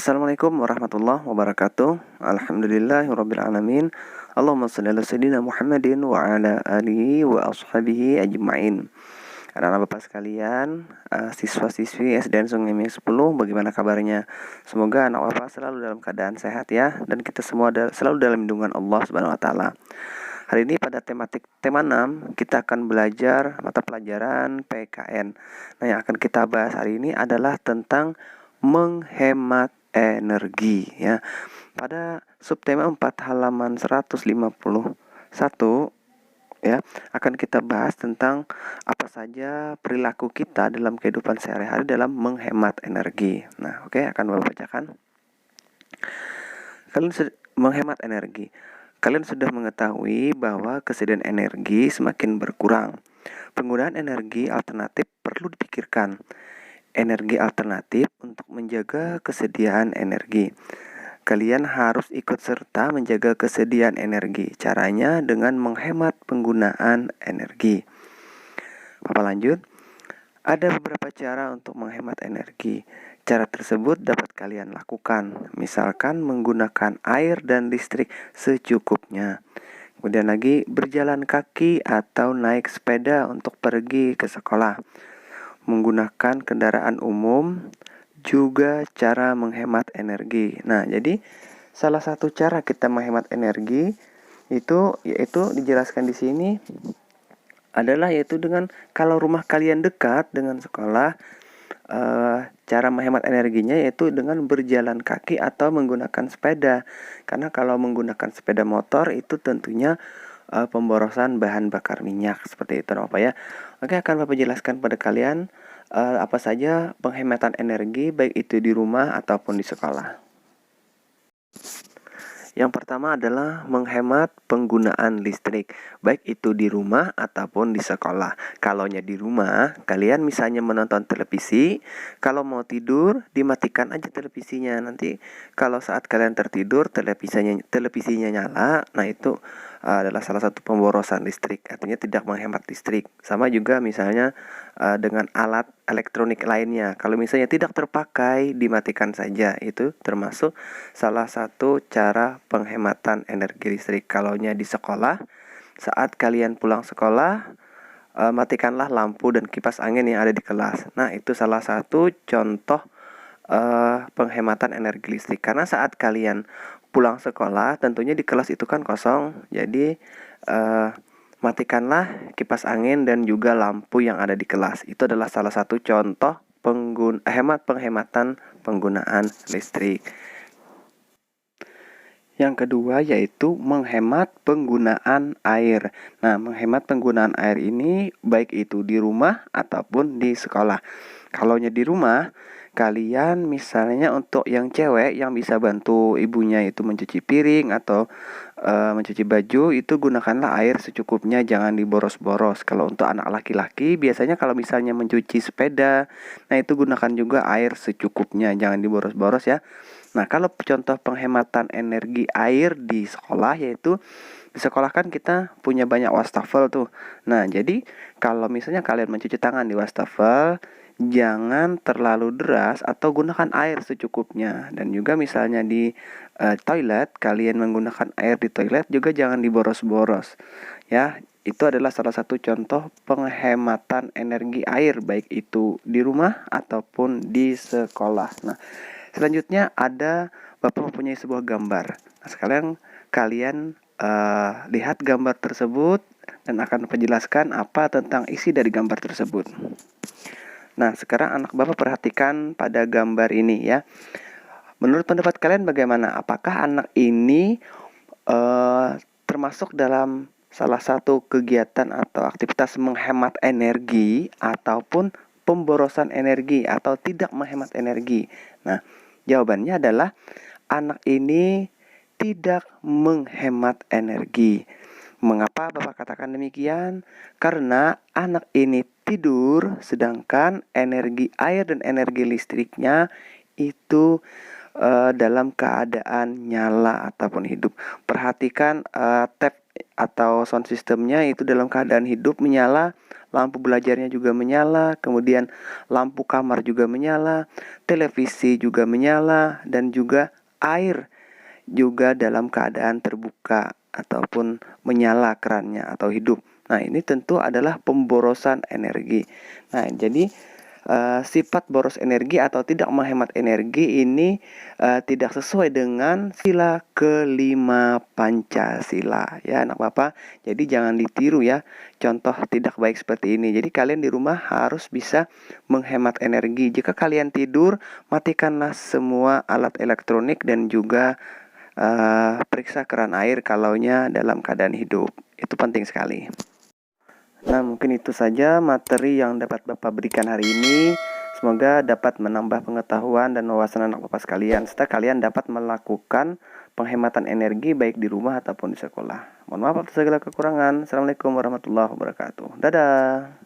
Assalamualaikum warahmatullahi wabarakatuh. Alhamdulillahirabbil alamin. Allahumma shalli ala sayyidina Muhammadin wa ala alihi wa ashabihi ajmain. Anak-anak Bapak sekalian, siswa-siswi SDN Sungai Minyak 10, bagaimana kabarnya? Semoga anak Bapak selalu dalam keadaan sehat ya, dan kita semua selalu dalam lindungan Allah Subhanahu wa taala. Hari ini pada tema 6 kita akan belajar mata pelajaran PKN. Nah, yang akan kita bahas hari ini adalah tentang menghemat energi ya. Pada subtema 4 halaman 151 ya, akan kita bahas tentang apa saja perilaku kita dalam kehidupan sehari-hari dalam menghemat energi. Nah, oke, akan Bapak bacakan. Menghemat energi. Kalian sudah mengetahui bahwa kesediaan energi semakin berkurang. Penggunaan energi alternatif perlu dipikirkan. Energi alternatif untuk menjaga kesediaan energi. Kalian harus ikut serta menjaga kesediaan energi. Caranya dengan menghemat penggunaan energi. Bapak lanjut. Ada beberapa cara untuk menghemat energi. Cara tersebut dapat kalian lakukan. Misalkan menggunakan air dan listrik secukupnya. Kemudian lagi berjalan kaki atau naik sepeda untuk pergi ke sekolah. Menggunakan kendaraan umum juga cara menghemat energi. Nah, jadi salah satu cara kita menghemat energi itu yaitu dijelaskan di sini adalah yaitu dengan kalau rumah kalian dekat dengan sekolah, cara menghemat energinya yaitu dengan berjalan kaki atau menggunakan sepeda. Karena kalau menggunakan sepeda motor itu tentunya pemborosan bahan bakar minyak seperti itu Bapak ya. Oke, akan Bapak jelaskan pada kalian apa saja penghematan energi baik itu di rumah ataupun di sekolah. Yang pertama adalah menghemat penggunaan listrik, baik itu di rumah ataupun di sekolah. Kalaunya di rumah, kalian misalnya menonton televisi, kalau mau tidur, dimatikan aja televisinya. Nanti kalau saat kalian tertidur, televisinya nyala, nah itu adalah salah satu pemborosan listrik, artinya tidak menghemat listrik. Sama juga misalnya dengan alat elektronik lainnya, kalau misalnya tidak terpakai, dimatikan saja. Itu termasuk salah satu cara penghematan energi listrik. Kalaunya di sekolah, saat kalian pulang sekolah, matikanlah lampu dan kipas angin yang ada di kelas. Nah, itu salah satu contoh penghematan energi listrik. Karena saat kalian pulang sekolah, tentunya di kelas itu kan kosong. Jadi matikanlah kipas angin dan juga lampu yang ada di kelas. Itu adalah salah satu contoh penghematan penggunaan listrik. Yang kedua yaitu menghemat penggunaan air. Nah, menghemat penggunaan air ini baik itu di rumah ataupun di sekolah. Kalaunya di rumah, kalian misalnya untuk yang cewek yang bisa bantu ibunya itu mencuci piring atau mencuci baju, itu gunakanlah air secukupnya, jangan diboros-boros. Kalau untuk anak laki-laki biasanya kalau misalnya mencuci sepeda, nah itu gunakan juga air secukupnya, jangan diboros-boros ya. Nah, kalau contoh penghematan energi air di sekolah yaitu di sekolah kan kita punya banyak wastafel tuh. Nah, jadi kalau misalnya kalian mencuci tangan di wastafel, jangan terlalu deras atau gunakan air secukupnya. Dan juga misalnya di toilet, kalian menggunakan air di toilet juga jangan diboros-boros. Ya, itu adalah salah satu contoh penghematan energi air baik itu di rumah ataupun di sekolah. Nah, selanjutnya ada Bapak mempunyai sebuah gambar. Nah, sekarang kalian lihat gambar tersebut dan akan menjelaskan apa tentang isi dari gambar tersebut. Nah, sekarang anak Bapak perhatikan pada gambar ini ya. Menurut pendapat kalian bagaimana? Apakah anak ini termasuk dalam salah satu kegiatan atau aktivitas menghemat energi ataupun pemborosan energi atau tidak menghemat energi? Nah, jawabannya adalah anak ini tidak menghemat energi. Mengapa Bapak katakan demikian? Karena anak ini tidur sedangkan energi air dan energi listriknya itu dalam keadaan nyala ataupun hidup. Perhatikan tap atau sound systemnya itu dalam keadaan hidup menyala, lampu belajarnya juga menyala, kemudian lampu kamar juga menyala, televisi juga menyala, dan juga air juga dalam keadaan terbuka ataupun menyala kerannya atau hidup. Nah, ini tentu adalah pemborosan energi. Nah, jadi sifat boros energi atau tidak menghemat energi ini tidak sesuai dengan sila kelima Pancasila ya anak bapak. Jadi jangan ditiru ya contoh tidak baik seperti ini. Jadi kalian di rumah harus bisa menghemat energi. Jika kalian tidur, matikanlah semua alat elektronik dan juga periksa keran air kalaunya dalam keadaan hidup. Itu penting sekali. Nah, mungkin itu saja materi yang dapat Bapak berikan hari ini. Semoga dapat menambah pengetahuan dan wawasan anak Bapak sekalian, serta kalian dapat melakukan penghematan energi baik di rumah ataupun di sekolah. Mohon maaf atas segala kekurangan. Assalamualaikum warahmatullahi wabarakatuh. Dadah.